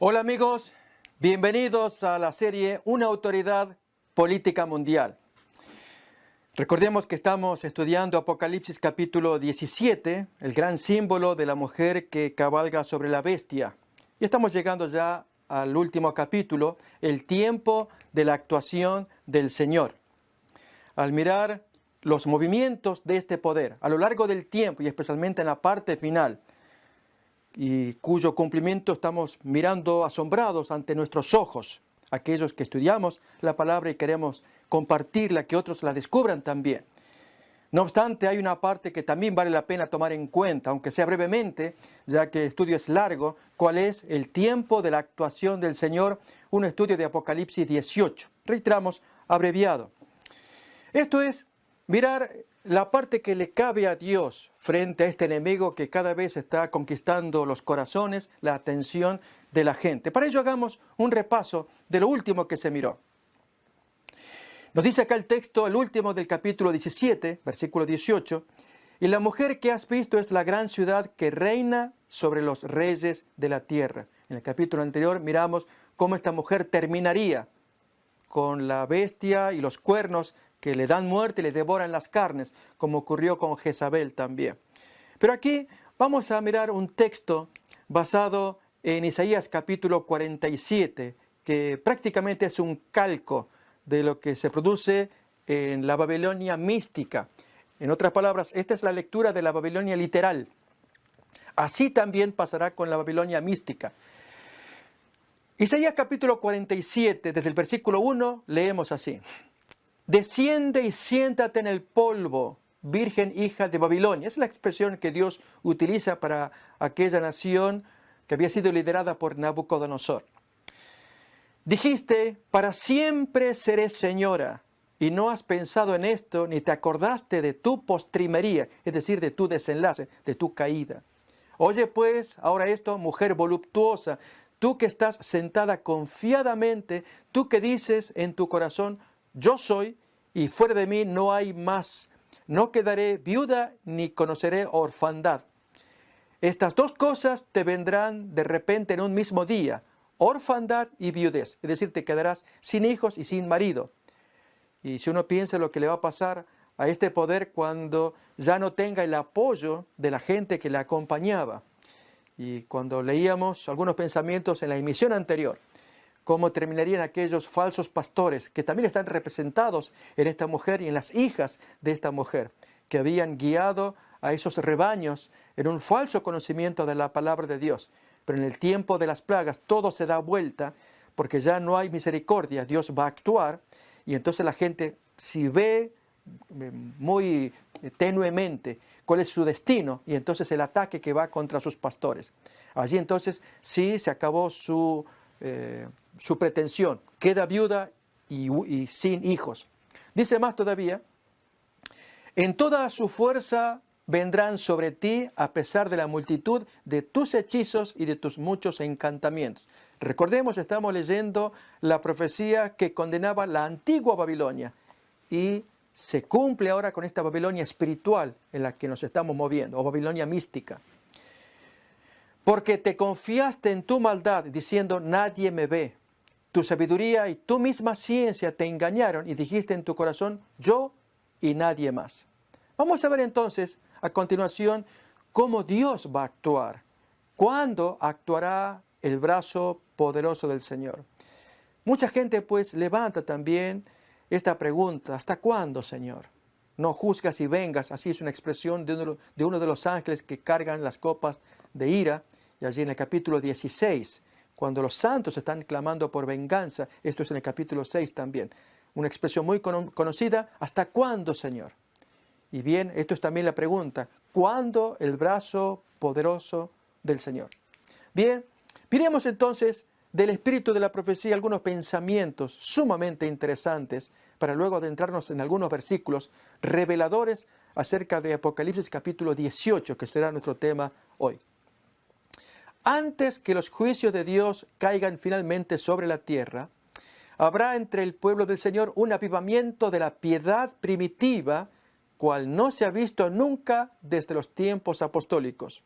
Hola amigos, bienvenidos a la serie Una autoridad política mundial. Recordemos que estamos estudiando Apocalipsis capítulo 17, el gran símbolo de la mujer que cabalga sobre la bestia. Y estamos llegando ya al último capítulo, el tiempo de la actuación del Señor. Al mirar los movimientos de este poder a lo largo del tiempo y especialmente en la parte final, y cuyo cumplimiento estamos mirando asombrados ante nuestros ojos, aquellos que estudiamos la palabra y queremos compartirla, que otros la descubran también. No obstante, hay una parte que también vale la pena tomar en cuenta, aunque sea brevemente, ya que el estudio es largo, cuál es el tiempo de la actuación del Señor, un estudio de Apocalipsis 18. Reiteramos, abreviado. Esto es mirar la parte que le cabe a Dios frente a este enemigo que cada vez está conquistando los corazones, la atención de la gente. Para ello hagamos un repaso de lo último que se miró. Nos dice acá el texto, el último del capítulo 17, versículo 18, y la mujer que has visto es la gran ciudad que reina sobre los reyes de la tierra. En el capítulo anterior miramos cómo esta mujer terminaría con la bestia y los cuernos que le dan muerte y le devoran las carnes, como ocurrió con Jezabel también. Pero aquí vamos a mirar un texto basado en Isaías capítulo 47, que prácticamente es un calco de lo que se produce en la Babilonia mística. En otras palabras, esta es la lectura de la Babilonia literal. Así también pasará con la Babilonia mística. Isaías capítulo 47, desde el versículo 1, leemos así. Desciende y siéntate en el polvo, virgen hija de Babilonia. Es la expresión que Dios utiliza para aquella nación que había sido liderada por Nabucodonosor. Dijiste, para siempre seré señora, y no has pensado en esto, ni te acordaste de tu postrimería, es decir, de tu desenlace, de tu caída. Oye pues, ahora esto, mujer voluptuosa, tú que estás sentada confiadamente, tú que dices en tu corazón, yo soy, y fuera de mí no hay más. No quedaré viuda ni conoceré orfandad. Estas dos cosas te vendrán de repente en un mismo día, orfandad y viudez. Es decir, te quedarás sin hijos y sin marido. Y si uno piensa lo que le va a pasar a este poder cuando ya no tenga el apoyo de la gente que le acompañaba. Y cuando leíamos algunos pensamientos en la emisión anterior, cómo terminarían aquellos falsos pastores que también están representados en esta mujer y en las hijas de esta mujer, que habían guiado a esos rebaños en un falso conocimiento de la palabra de Dios. Pero en el tiempo de las plagas todo se da vuelta porque ya no hay misericordia, Dios va a actuar y entonces la gente, si ve muy tenuemente cuál es su destino y entonces el ataque que va contra sus pastores. Allí entonces sí se acabó su pretensión, queda viuda y sin hijos. Dice más todavía, en toda su fuerza vendrán sobre ti a pesar de la multitud de tus hechizos y de tus muchos encantamientos. Recordemos, estamos leyendo la profecía que condenaba la antigua Babilonia y se cumple ahora con esta Babilonia espiritual en la que nos estamos moviendo, o Babilonia mística. Porque te confiaste en tu maldad diciendo nadie me ve. Tu sabiduría y tu misma ciencia te engañaron y dijiste en tu corazón yo y nadie más. Vamos a ver entonces a continuación cómo Dios va a actuar. ¿Cuándo actuará el brazo poderoso del Señor? Mucha gente pues levanta también esta pregunta, ¿hasta cuándo, Señor? No juzgas y vengas, así es una expresión de uno de los ángeles que cargan las copas de ira. Y allí en el capítulo 16, cuando los santos están clamando por venganza, esto es en el capítulo 6 también, una expresión muy conocida, ¿hasta cuándo, Señor? Y bien, esto es también la pregunta, ¿cuándo el brazo poderoso del Señor? Bien, miremos entonces del espíritu de la profecía algunos pensamientos sumamente interesantes para luego adentrarnos en algunos versículos reveladores acerca de Apocalipsis capítulo 18, que será nuestro tema hoy. Antes que los juicios de Dios caigan finalmente sobre la tierra, habrá entre el pueblo del Señor un avivamiento de la piedad primitiva, cual no se ha visto nunca desde los tiempos apostólicos.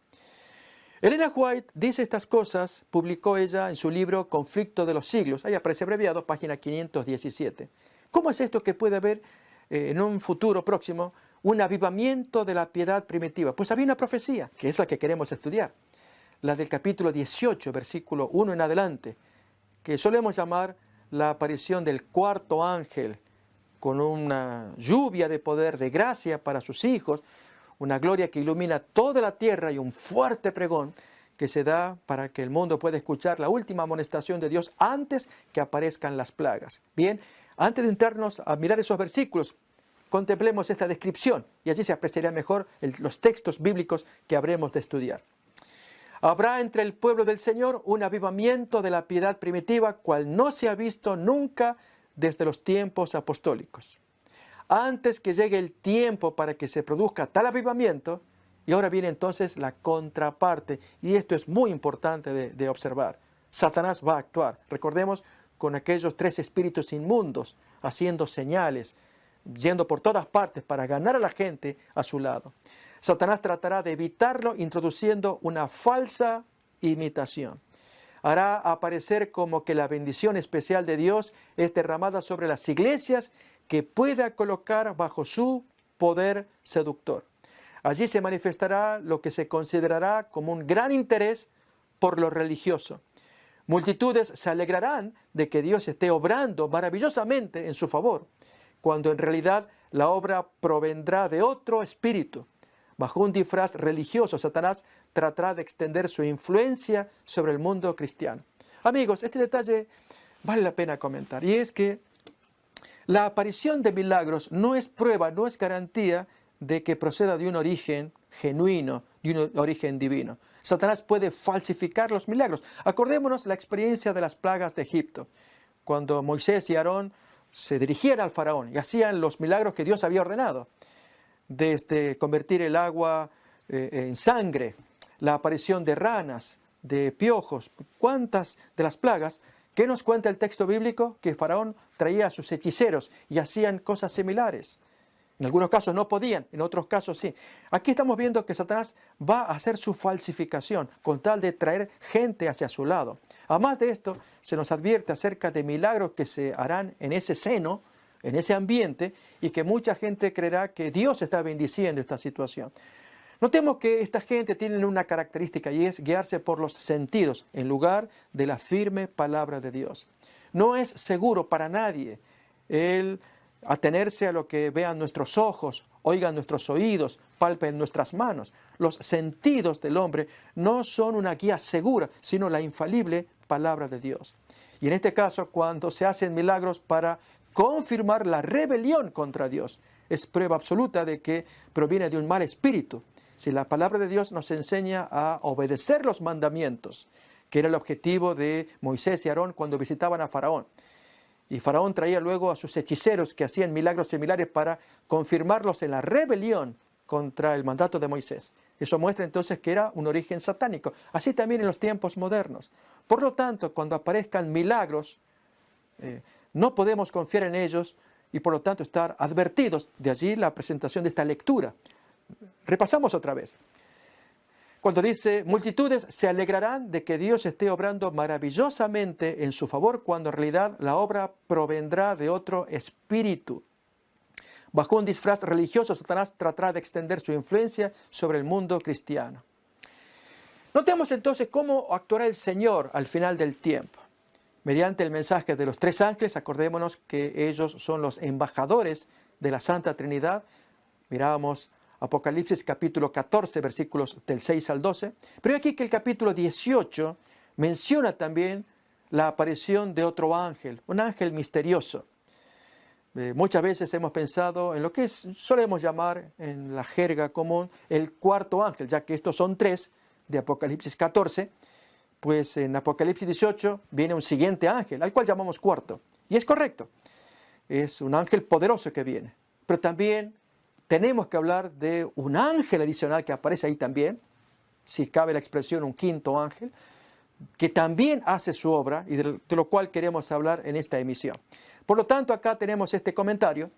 Elena White dice estas cosas, publicó ella en su libro Conflicto de los Siglos, ahí aparece abreviado, página 517. ¿Cómo es esto que puede haber en un futuro próximo un avivamiento de la piedad primitiva? Pues había una profecía, que es la que queremos estudiar, la del capítulo 18, versículo 1 en adelante, que solemos llamar la aparición del cuarto ángel, con una lluvia de poder, de gracia para sus hijos, una gloria que ilumina toda la tierra y un fuerte pregón que se da para que el mundo pueda escuchar la última amonestación de Dios antes que aparezcan las plagas. Bien, antes de entrarnos a mirar esos versículos, contemplemos esta descripción y allí se apreciará mejor los textos bíblicos que habremos de estudiar. Habrá entre el pueblo del Señor un avivamiento de la piedad primitiva, cual no se ha visto nunca desde los tiempos apostólicos. Antes que llegue el tiempo para que se produzca tal avivamiento, y ahora viene entonces la contraparte, y esto es muy importante de observar. Satanás va a actuar, recordemos, con aquellos 3 espíritus inmundos, haciendo señales, yendo por todas partes para ganar a la gente a su lado. Satanás tratará de evitarlo introduciendo una falsa imitación. Hará aparecer como que la bendición especial de Dios es derramada sobre las iglesias que pueda colocar bajo su poder seductor. Allí se manifestará lo que se considerará como un gran interés por lo religioso. Multitudes se alegrarán de que Dios esté obrando maravillosamente en su favor, cuando en realidad la obra provendrá de otro espíritu. Bajo un disfraz religioso, Satanás tratará de extender su influencia sobre el mundo cristiano. Amigos, este detalle vale la pena comentar, y es que la aparición de milagros no es prueba, no es garantía de que proceda de un origen genuino, de un origen divino. Satanás puede falsificar los milagros. Acordémonos la experiencia de las plagas de Egipto, cuando Moisés y Aarón se dirigían al faraón y hacían los milagros que Dios había ordenado, desde convertir el agua en sangre, la aparición de ranas, de piojos, cuántas de las plagas. ¿Qué nos cuenta el texto bíblico? Que Faraón traía a sus hechiceros y hacían cosas similares. En algunos casos no podían, en otros casos sí. Aquí estamos viendo que Satanás va a hacer su falsificación con tal de traer gente hacia su lado. Además de esto, se nos advierte acerca de milagros que se harán en ese seno, en ese ambiente, y que mucha gente creerá que Dios está bendiciendo esta situación. Notemos que esta gente tiene una característica, y es guiarse por los sentidos en lugar de la firme palabra de Dios. No es seguro para nadie el atenerse a lo que vean nuestros ojos, oigan nuestros oídos, palpen nuestras manos. Los sentidos del hombre no son una guía segura, sino la infalible palabra de Dios. Y en este caso, cuando se hacen milagros para confirmar la rebelión contra Dios, es prueba absoluta de que proviene de un mal espíritu. Si la palabra de Dios nos enseña a obedecer los mandamientos, que era el objetivo de Moisés y Aarón cuando visitaban a Faraón. Y Faraón traía luego a sus hechiceros que hacían milagros similares para confirmarlos en la rebelión contra el mandato de Moisés. Eso muestra entonces que era un origen satánico. Así también en los tiempos modernos. Por lo tanto, cuando aparezcan milagros, no podemos confiar en ellos y por lo tanto estar advertidos. De allí la presentación de esta lectura. Repasamos otra vez. Cuando dice, multitudes se alegrarán de que Dios esté obrando maravillosamente en su favor, cuando en realidad la obra provendrá de otro espíritu. Bajo un disfraz religioso, Satanás tratará de extender su influencia sobre el mundo cristiano. Notemos entonces cómo actuará el Señor al final del tiempo. Mediante el mensaje de los 3 ángeles, acordémonos que ellos son los embajadores de la Santa Trinidad. Miramos Apocalipsis capítulo 14, versículos del 6 al 12. Pero aquí que el capítulo 18 menciona también la aparición de otro ángel, un ángel misterioso. Muchas veces hemos pensado en lo que solemos llamar en la jerga común el cuarto ángel, ya que estos son 3 de Apocalipsis 14, pues en Apocalipsis 18 viene un siguiente ángel, al cual llamamos cuarto. Y es correcto, es un ángel poderoso que viene. Pero también tenemos que hablar de un ángel adicional que aparece ahí también, si cabe la expresión, un quinto ángel, que también hace su obra y de lo cual queremos hablar en esta emisión. Por lo tanto, acá tenemos este comentario.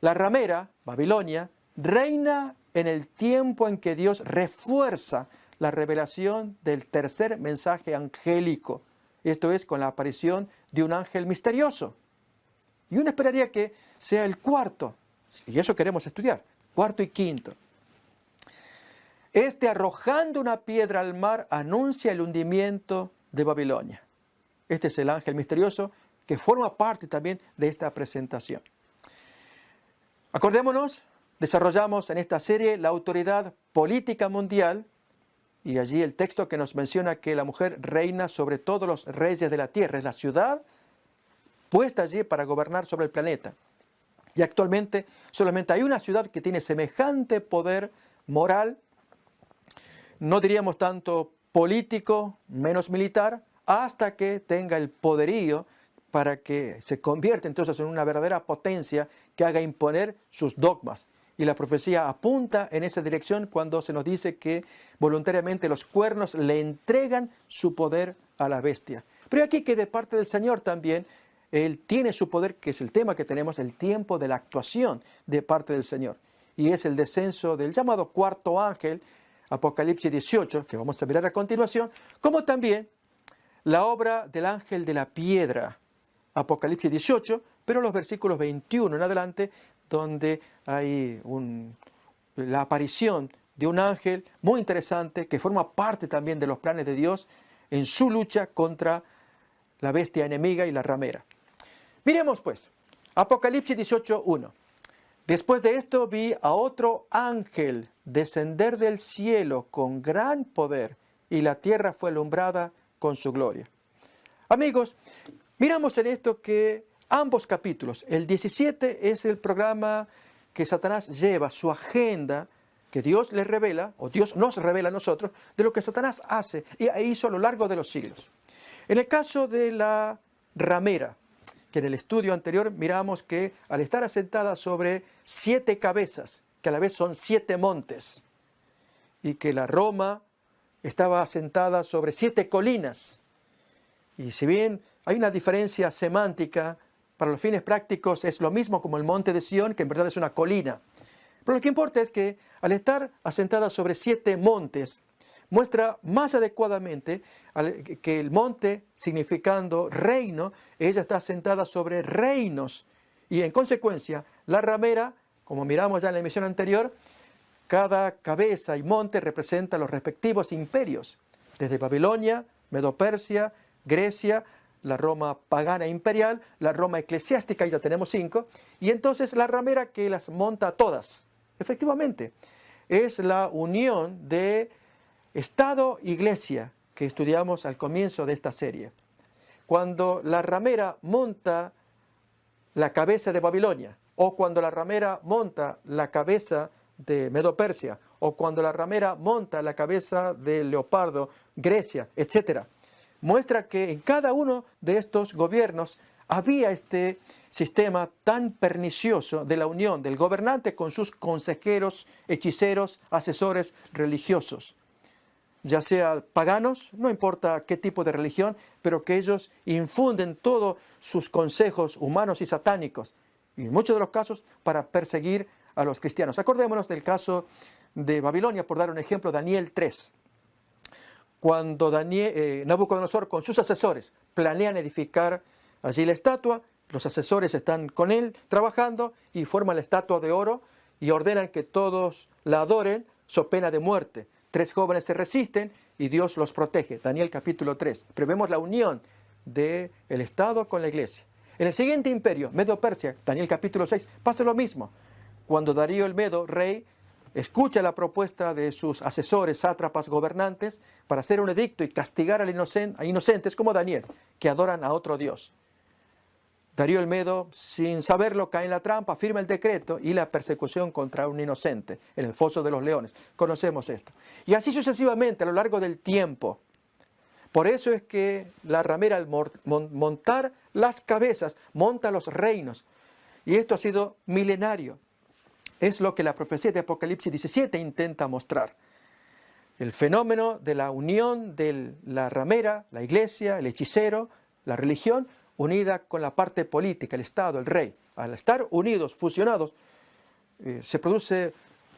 La ramera, Babilonia, reina en el tiempo en que Dios refuerza la revelación del tercer mensaje angélico. Esto es, con la aparición de un ángel misterioso. Y uno esperaría que sea el cuarto, y eso queremos estudiar, cuarto y quinto. Este, arrojando una piedra al mar, anuncia el hundimiento de Babilonia. Este es el ángel misterioso que forma parte también de esta presentación. Acordémonos, desarrollamos en esta serie la autoridad política mundial, y allí el texto que nos menciona que la mujer reina sobre todos los reyes de la tierra. Es la ciudad puesta allí para gobernar sobre el planeta. Y actualmente solamente hay una ciudad que tiene semejante poder moral, no diríamos tanto político, menos militar, hasta que tenga el poderío para que se convierta entonces en una verdadera potencia que haga imponer sus dogmas. Y la profecía apunta en esa dirección cuando se nos dice que voluntariamente los cuernos le entregan su poder a la bestia. Pero aquí que de parte del Señor también, Él tiene su poder, que es el tema que tenemos, el tiempo de la actuación de parte del Señor. Y es el descenso del llamado cuarto ángel, Apocalipsis 18, que vamos a mirar a continuación, como también la obra del ángel de la piedra, Apocalipsis 18, pero los versículos 21 en adelante, donde hay la aparición de un ángel muy interesante que forma parte también de los planes de Dios en su lucha contra la bestia enemiga y la ramera. Miremos pues, Apocalipsis 18:1. Después de esto vi a otro ángel descender del cielo con gran poder, y la tierra fue alumbrada con su gloria. Amigos, miramos en esto que ambos capítulos, el 17 es el programa que Satanás lleva, su agenda, que Dios le revela, o Dios nos revela a nosotros, de lo que Satanás hace y hizo a lo largo de los siglos. En el caso de la ramera, que en el estudio anterior miramos que al estar asentada sobre 7 cabezas, que a la vez son 7 montes, y que la Roma estaba asentada sobre 7 colinas, y si bien hay una diferencia semántica, para los fines prácticos es lo mismo como el monte de Sión, que en verdad es una colina. Pero lo que importa es que al estar asentada sobre 7 montes, muestra más adecuadamente que el monte, significando reino, ella está asentada sobre reinos. Y en consecuencia, la ramera, como miramos ya en la emisión anterior, cada cabeza y monte representa los respectivos imperios, desde Babilonia, Medo-Persia, Grecia, la Roma pagana imperial, la Roma eclesiástica, ya tenemos 5, y entonces la ramera que las monta a todas. Efectivamente, es la unión de Estado-Iglesia que estudiamos al comienzo de esta serie. Cuando la ramera monta la cabeza de Babilonia, o cuando la ramera monta la cabeza de Medo-Persia, o cuando la ramera monta la cabeza de Leopardo, Grecia, etc., muestra que en cada uno de estos gobiernos había este sistema tan pernicioso de la unión del gobernante con sus consejeros, hechiceros, asesores religiosos, ya sea paganos, no importa qué tipo de religión, pero que ellos infunden todos sus consejos humanos y satánicos, y en muchos de los casos para perseguir a los cristianos. Acordémonos del caso de Babilonia, por dar un ejemplo, Daniel 3. Cuando Nabucodonosor con sus asesores planean edificar allí la estatua, los asesores están con él trabajando y forman la estatua de oro y ordenan que todos la adoren, so pena de muerte. 3 jóvenes se resisten y Dios los protege. Daniel capítulo 3. Pero vemos la unión del Estado con la iglesia. En el siguiente imperio, Medo-Persia, Daniel capítulo 6, pasa lo mismo. Cuando Darío el Medo, rey, escucha la propuesta de sus asesores, sátrapas, gobernantes, para hacer un edicto y castigar a inocentes como Daniel, que adoran a otro Dios. Darío el Medo, sin saberlo, cae en la trampa, firma el decreto y la persecución contra un inocente en el foso de los leones. Conocemos esto. Y así sucesivamente a lo largo del tiempo. Por eso es que la ramera, al montar las cabezas, monta los reinos. Y esto ha sido milenario. Es lo que la profecía de Apocalipsis 17 intenta mostrar. El fenómeno de la unión de la ramera, la iglesia, el hechicero, la religión, unida con la parte política, el Estado, el rey. Al estar unidos, fusionados, se produce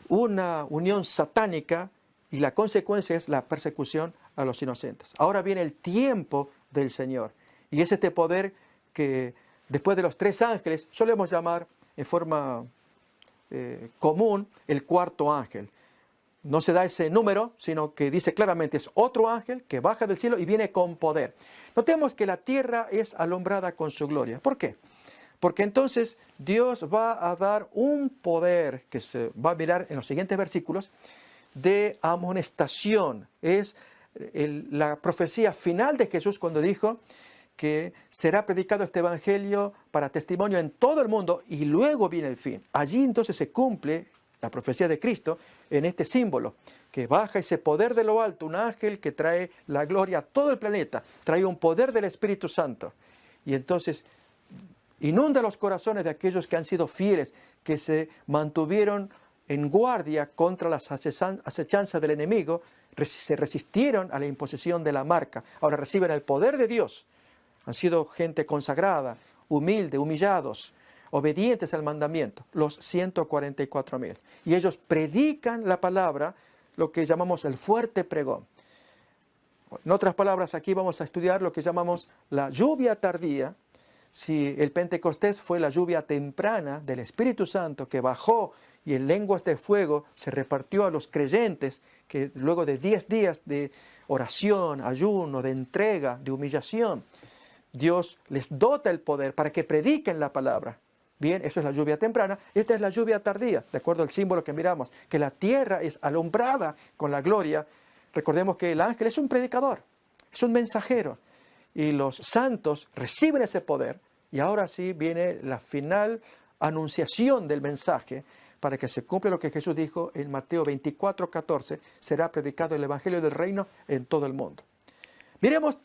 una unión satánica y la consecuencia es la persecución a los inocentes. Ahora viene el tiempo del Señor, y es este poder que después de los 3 ángeles solemos llamar en forma común el cuarto ángel. No se da ese número, sino que dice claramente es otro ángel que baja del cielo y viene con poder. Notemos que la tierra es alumbrada con su gloria. ¿Por qué? Porque entonces Dios va a dar un poder que se va a mirar en los siguientes versículos de amonestación. Es la profecía final de Jesús cuando dijo que será predicado este evangelio para testimonio en todo el mundo y luego viene el fin. Allí entonces se cumple la profecía de Cristo en este símbolo, que baja ese poder de lo alto, un ángel que trae la gloria a todo el planeta, trae un poder del Espíritu Santo. Y entonces inunda los corazones de aquellos que han sido fieles, que se mantuvieron en guardia contra las acechanzas del enemigo, se resistieron a la imposición de la marca. Ahora reciben el poder de Dios. Han sido gente consagrada, humilde, humillados, obedientes al mandamiento, los 144,000. Y ellos predican la palabra, lo que llamamos el fuerte pregón. En otras palabras, aquí vamos a estudiar lo que llamamos la lluvia tardía. Si el Pentecostés fue la lluvia temprana del Espíritu Santo que bajó y en lenguas de fuego se repartió a los creyentes, que luego de 10 días de oración, ayuno, de entrega, de humillación, Dios les dota el poder para que prediquen la palabra. Bien, eso es la lluvia temprana. Esta es la lluvia tardía, de acuerdo al símbolo que miramos, que la tierra es alumbrada con la gloria. Recordemos que el ángel es un predicador, es un mensajero, y los santos reciben ese poder, y ahora sí viene la final anunciación del mensaje para que se cumpla lo que Jesús dijo en Mateo 24:14, será predicado el evangelio del reino en todo el mundo. Miremos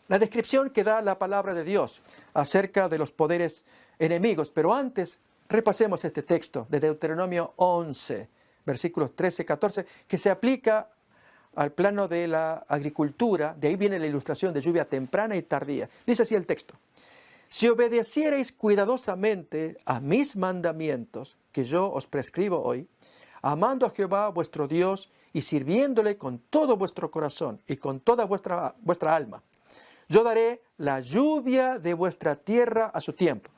la descripción que da la palabra de Dios acerca de los poderes enemigos, pero antes repasemos este texto de Deuteronomio 11, versículos 13-14, que se aplica al plano de la agricultura. De ahí viene la ilustración de lluvia temprana y tardía. Dice así el texto: si obedeciereis cuidadosamente a mis mandamientos que yo os prescribo hoy, amando a Jehová vuestro Dios y sirviéndole con todo vuestro corazón y con toda vuestra alma, yo daré la lluvia de vuestra tierra a su tiempo,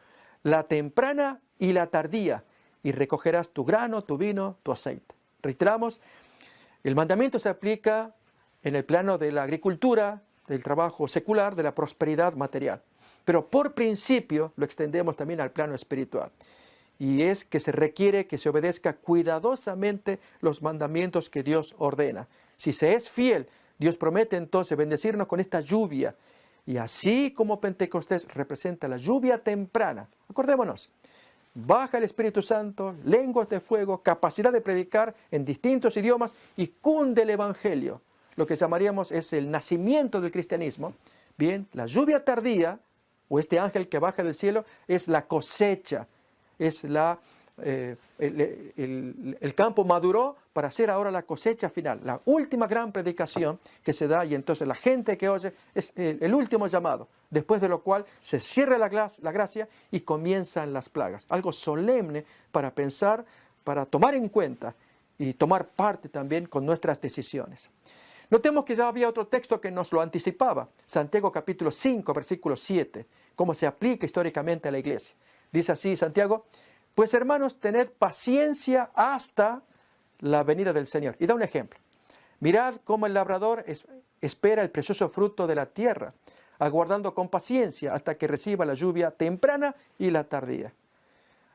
la temprana y la tardía, y recogerás tu grano, tu vino, tu aceite. Reiteramos, el mandamiento se aplica en el plano de la agricultura, del trabajo secular, de la prosperidad material. Pero por principio lo extendemos también al plano espiritual. Y es que se requiere que se obedezca cuidadosamente los mandamientos que Dios ordena. Si se es fiel, Dios promete entonces bendecirnos con esta lluvia. Y así como Pentecostés representa la lluvia temprana, acordémonos, baja el Espíritu Santo, lenguas de fuego, capacidad de predicar en distintos idiomas y cunde el Evangelio. Lo que llamaríamos es el nacimiento del cristianismo. Bien, la lluvia tardía, o este ángel que baja del cielo, es la cosecha, es el campo maduró para hacer ahora la cosecha final, la última gran predicación que se da, y entonces la gente que oye es el último llamado, después de lo cual se cierra la gracia y comienzan las plagas. Algo solemne para pensar, para tomar en cuenta y tomar parte también con nuestras decisiones. Notemos que ya había otro texto que nos lo anticipaba, Santiago capítulo 5, versículo 7, cómo se aplica históricamente a la iglesia. Dice así Santiago: pues hermanos, tened paciencia hasta la venida del Señor. Y da un ejemplo. Mirad cómo el labrador espera el precioso fruto de la tierra, aguardando con paciencia hasta que reciba la lluvia temprana y la tardía.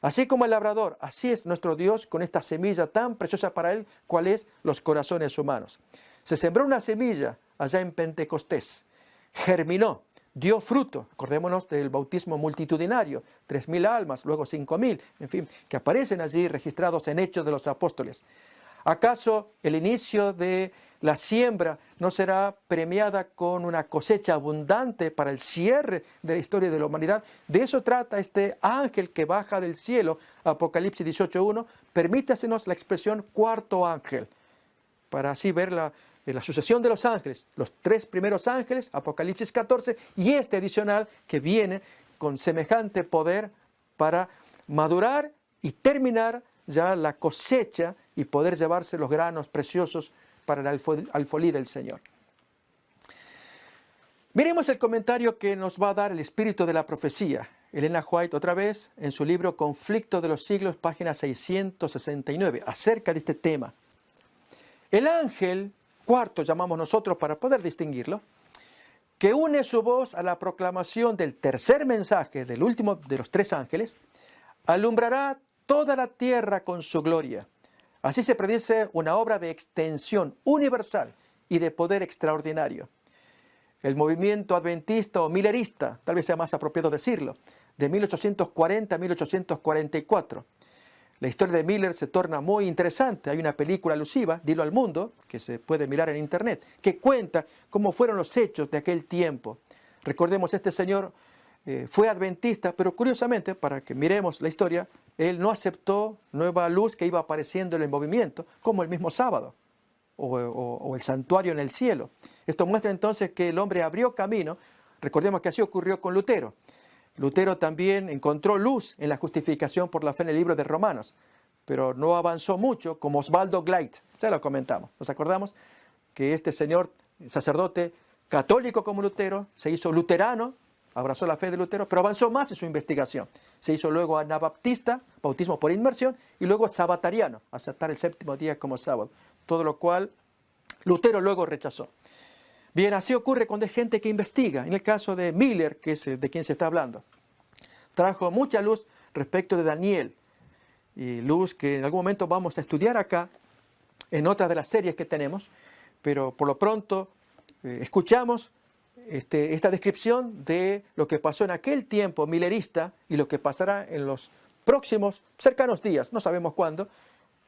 Así como el labrador, así es nuestro Dios con esta semilla tan preciosa para Él, cual es los corazones humanos. Se sembró una semilla allá en Pentecostés, germinó, dio fruto. Acordémonos del bautismo multitudinario, 3,000 almas, luego 5,000, en fin, que aparecen allí registrados en Hechos de los Apóstoles. ¿Acaso el inicio de la siembra no será premiada con una cosecha abundante para el cierre de la historia de la humanidad? De eso trata este ángel que baja del cielo, Apocalipsis 18:1. Permítasenos la expresión cuarto ángel, para así ver la sucesión de los ángeles, los 3 primeros ángeles, Apocalipsis 14, y este adicional que viene con semejante poder para madurar y terminar ya la cosecha y poder llevarse los granos preciosos para el alfolí del Señor. Miremos el comentario que nos va a dar el espíritu de la profecía. Elena White, otra vez, en su libro Conflicto de los Siglos, página 669, acerca de este tema. El ángel, cuarto llamamos nosotros para poder distinguirlo, que une su voz a la proclamación del tercer mensaje, del último de los tres ángeles, alumbrará toda la tierra con su gloria. Así se predice una obra de extensión universal y de poder extraordinario. El movimiento adventista o millerista, tal vez sea más apropiado decirlo, de 1840 a 1844. La historia de Miller se torna muy interesante. Hay una película alusiva, Dilo al Mundo, que se puede mirar en internet, que cuenta cómo fueron los hechos de aquel tiempo. Recordemos, este señor fue adventista, pero curiosamente, para que miremos la historia, él no aceptó nueva luz que iba apareciendo en el movimiento, como el mismo sábado, o el santuario en el cielo. Esto muestra entonces que el hombre abrió camino. Recordemos que así ocurrió con Lutero. Lutero también encontró luz en la justificación por la fe en el libro de Romanos, pero no avanzó mucho como Osvaldo Gleit. Ya lo comentamos, ¿nos acordamos? Que este señor, sacerdote católico como Lutero, se hizo luterano, abrazó la fe de Lutero, pero avanzó más en su investigación. Se hizo luego anabaptista, bautismo por inmersión, y luego sabatariano, aceptar el séptimo día como sábado, todo lo cual Lutero luego rechazó. Bien, así ocurre cuando hay gente que investiga. En el caso de Miller, que es de quien se está hablando, trajo mucha luz respecto de Daniel, y luz que en algún momento vamos a estudiar acá, en otra de las series que tenemos, pero por lo pronto escuchamos esta descripción de lo que pasó en aquel tiempo millerista y lo que pasará en los próximos cercanos días, no sabemos cuándo,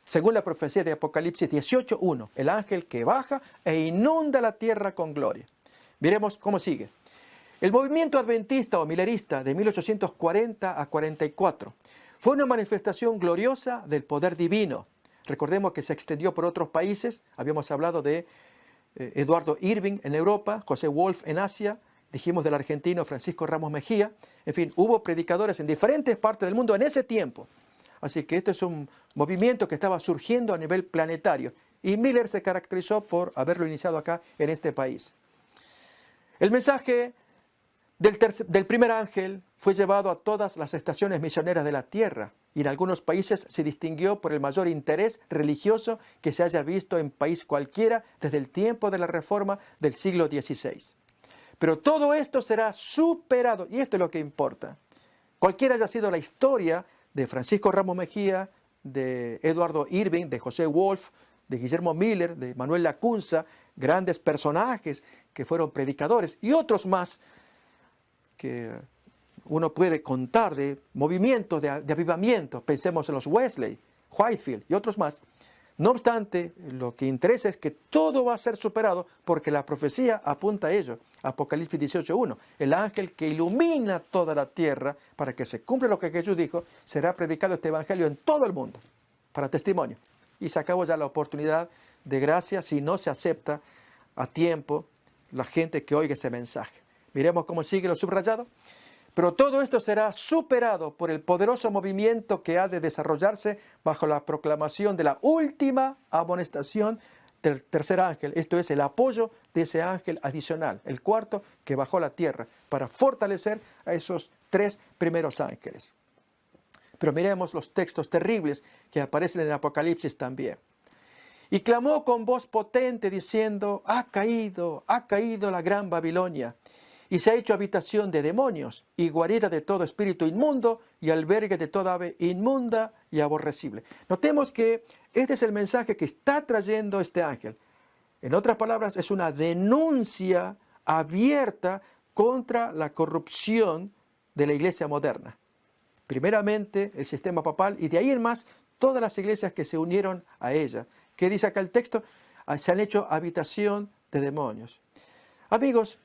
según la profecía de Apocalipsis 18:1, el ángel que baja e inunda la tierra con gloria. Miremos cómo sigue. El movimiento adventista o millerista de 1840 a 44 fue una manifestación gloriosa del poder divino. Recordemos que se extendió por otros países. Habíamos hablado de Eduardo Irving en Europa, José Wolf en Asia, dijimos del argentino Francisco Ramos Mejía. En fin, hubo predicadores en diferentes partes del mundo en ese tiempo. Así que esto es un movimiento que estaba surgiendo a nivel planetario. Y Miller se caracterizó por haberlo iniciado acá en este país. El mensaje del primer ángel fue llevado a todas las estaciones misioneras de la tierra. Y en algunos países se distinguió por el mayor interés religioso que se haya visto en país cualquiera desde el tiempo de la Reforma del siglo XVI. Pero todo esto será superado, y esto es lo que importa. Cualquiera haya sido la historia de Francisco Ramos Mejía, de Eduardo Irving, de José Wolf, de Guillermo Miller, de Manuel Lacunza, grandes personajes que fueron predicadores, y otros más que uno puede contar, de movimientos de avivamiento. Pensemos en los Wesley, Whitefield y otros más. No obstante, lo que interesa es que todo va a ser superado porque la profecía apunta a ello. Apocalipsis 18:1. El ángel que ilumina toda la tierra para que se cumpla lo que Jesús dijo, será predicado este evangelio en todo el mundo para testimonio. Y se acabó ya la oportunidad de gracia si no se acepta a tiempo la gente que oiga ese mensaje. Miremos cómo sigue lo subrayado. Pero todo esto será superado por el poderoso movimiento que ha de desarrollarse bajo la proclamación de la última amonestación del tercer ángel. Esto es el apoyo de ese ángel adicional, el cuarto que bajó a la tierra, para fortalecer a esos tres primeros ángeles. Pero miremos los textos terribles que aparecen en Apocalipsis también. Y clamó con voz potente diciendo: ha caído la gran Babilonia, y se ha hecho habitación de demonios, y guarida de todo espíritu inmundo, y albergue de toda ave inmunda y aborrecible. Notemos que este es el mensaje que está trayendo este ángel. En otras palabras, es una denuncia abierta contra la corrupción de la iglesia moderna. Primeramente, el sistema papal, y de ahí en más, todas las iglesias que se unieron a ella. ¿Qué dice acá el texto? Se han hecho habitación de demonios. Amigos,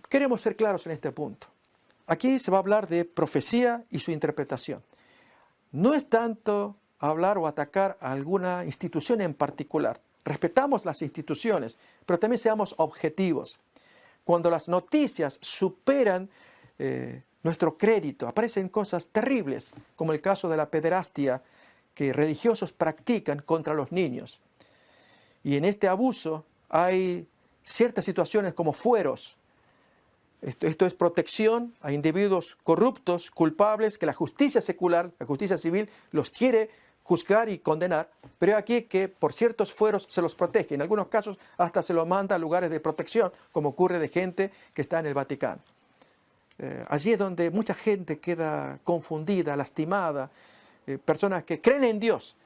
queremos ser claros en este punto. Aquí se va a hablar de profecía y su interpretación. No es tanto hablar o atacar a alguna institución en particular. Respetamos las instituciones, pero también seamos objetivos. Cuando las noticias superan nuestro crédito, aparecen cosas terribles, como el caso de la pederastia que religiosos practican contra los niños. Y en este abuso hay ciertas situaciones como fueros. Esto es protección a individuos corruptos, culpables, que la justicia secular, la justicia civil, los quiere juzgar y condenar, pero aquí que por ciertos fueros se los protege. En algunos casos hasta se los manda a lugares de protección, como ocurre de gente que está en el Vaticano. Allí es donde mucha gente queda confundida, lastimada, personas que creen en Dios,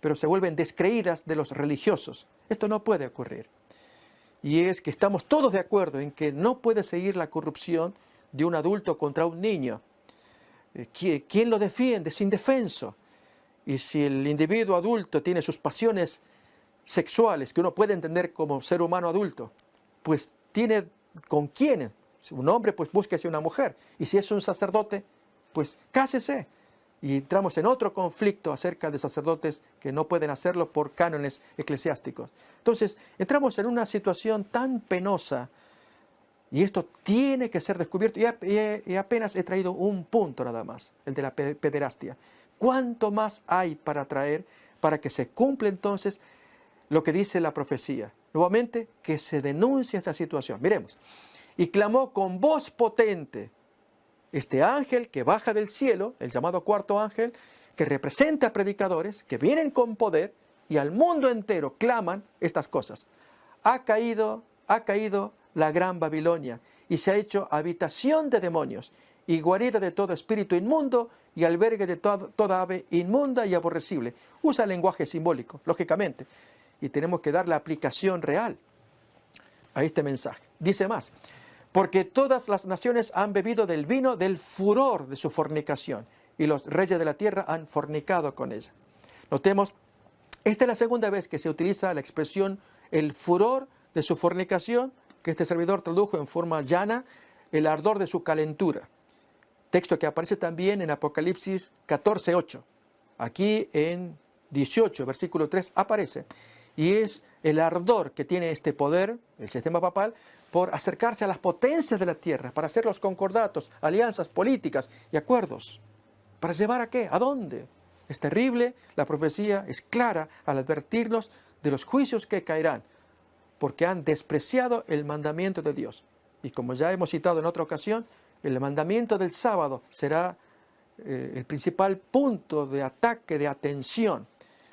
pero se vuelven descreídas de los religiosos. Esto no puede ocurrir. Y es que estamos todos de acuerdo en que no puede seguir la corrupción de un adulto contra un niño. ¿Quién lo defiende? Es indefenso. Y si el individuo adulto tiene sus pasiones sexuales, que uno puede entender como ser humano adulto, pues tiene con quién. Si un hombre, pues búsquese una mujer. Y si es un sacerdote, pues cásese. Y entramos en otro conflicto acerca de sacerdotes que no pueden hacerlo por cánones eclesiásticos. Entonces, entramos en una situación tan penosa y esto tiene que ser descubierto. Y apenas he traído un punto nada más, el de la pederastia. ¿Cuánto más hay para traer para que se cumpla entonces lo que dice la profecía? Nuevamente, que se denuncie esta situación. Miremos. Y clamó con voz potente. Este ángel que baja del cielo, el llamado cuarto ángel, que representa a predicadores, que vienen con poder y al mundo entero claman estas cosas. Ha caído la gran Babilonia y se ha hecho habitación de demonios y guarida de todo espíritu inmundo y albergue de toda ave inmunda y aborrecible. Usa lenguaje simbólico, lógicamente, y tenemos que dar la aplicación real a este mensaje. Dice más. Porque todas las naciones han bebido del vino del furor de su fornicación, y los reyes de la tierra han fornicado con ella. Notemos, esta es la segunda vez que se utiliza la expresión el furor de su fornicación, que este servidor tradujo en forma llana, el ardor de su calentura. Texto que aparece también en Apocalipsis 14:8. Aquí en 18, versículo 3, aparece. Y es el ardor que tiene este poder, el sistema papal, por acercarse a las potencias de la tierra, para hacer los concordatos, alianzas políticas y acuerdos. ¿Para llevar a qué? ¿A dónde? Es terrible, la profecía es clara al advertirnos de los juicios que caerán, porque han despreciado el mandamiento de Dios. Y como ya hemos citado en otra ocasión, el mandamiento del sábado será el principal punto de ataque, de atención,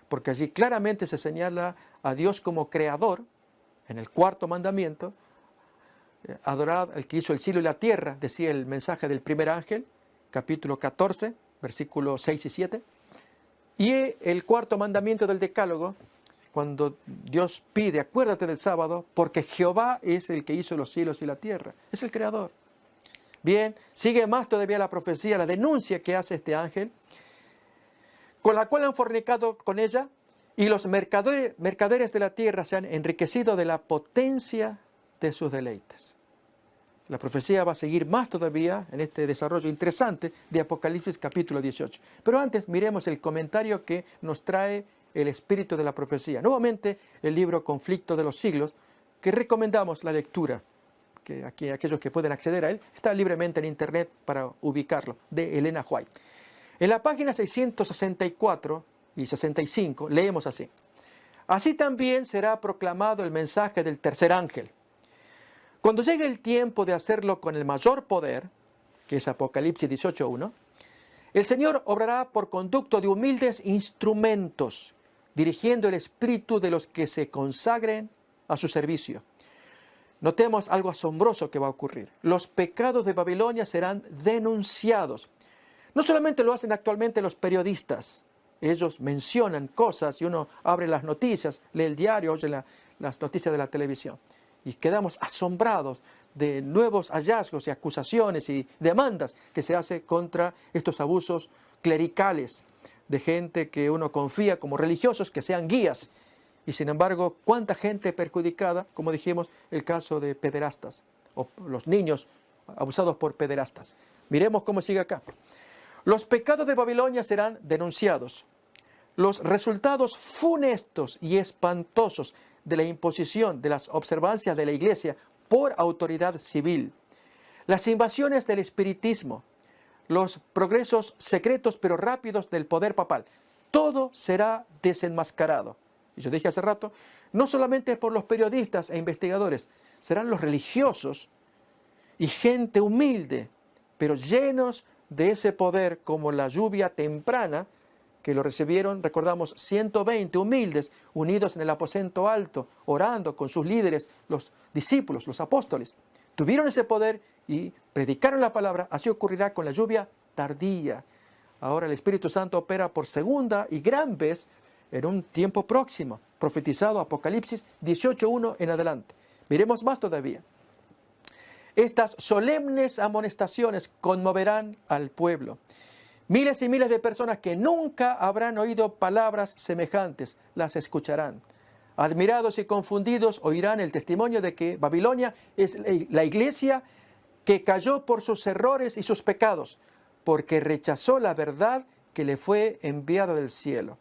porque allí claramente se señala a Dios como creador, en el cuarto mandamiento. Adorad al que hizo el cielo y la tierra, decía el mensaje del primer ángel, capítulo 14, versículos 6 y 7. Y el cuarto mandamiento del decálogo, cuando Dios pide, acuérdate del sábado, porque Jehová es el que hizo los cielos y la tierra, es el creador. Bien, sigue más todavía la profecía, la denuncia que hace este ángel, con la cual han fornicado con ella, y los mercaderes de la tierra se han enriquecido de la potencia de sus deleites. La profecía va a seguir más todavía en este desarrollo interesante de Apocalipsis capítulo 18. Pero antes miremos el comentario que nos trae el espíritu de la profecía. Nuevamente el libro Conflicto de los Siglos, que recomendamos la lectura, que aquí aquellos que pueden acceder a él, está libremente en internet para ubicarlo, de Elena White. En la página 664 y 65 leemos así. Así también será proclamado el mensaje del tercer ángel. Cuando llegue el tiempo de hacerlo con el mayor poder, que es Apocalipsis 18:1, el Señor obrará por conducto de humildes instrumentos, dirigiendo el espíritu de los que se consagren a su servicio. Notemos algo asombroso que va a ocurrir. Los pecados de Babilonia serán denunciados. No solamente lo hacen actualmente los periodistas. Ellos mencionan cosas y uno abre las noticias, lee el diario, oye las noticias de la televisión. Y quedamos asombrados de nuevos hallazgos y acusaciones y demandas que se hace contra estos abusos clericales de gente que uno confía como religiosos, que sean guías. Y sin embargo, ¿cuánta gente perjudicada? Como dijimos, el caso de pederastas, o los niños abusados por pederastas. Miremos cómo sigue acá. Los pecados de Babilonia serán denunciados. Los resultados funestos y espantosos de la imposición de las observancias de la Iglesia por autoridad civil, las invasiones del espiritismo, los progresos secretos pero rápidos del poder papal, todo será desenmascarado. Y yo dije hace rato, no solamente por los periodistas e investigadores, serán los religiosos y gente humilde, pero llenos de ese poder como la lluvia temprana, que lo recibieron, recordamos, 120 humildes, unidos en el aposento alto, orando con sus líderes, los discípulos, los apóstoles. Tuvieron ese poder y predicaron la palabra. Así ocurrirá con la lluvia tardía. Ahora el Espíritu Santo opera por segunda y gran vez en un tiempo próximo, profetizado Apocalipsis 18:1 en adelante. Miremos más todavía. Estas solemnes amonestaciones conmoverán al pueblo. Miles y miles de personas que nunca habrán oído palabras semejantes las escucharán. Admirados y confundidos oirán el testimonio de que Babilonia es la iglesia que cayó por sus errores y sus pecados, porque rechazó la verdad que le fue enviada del cielo.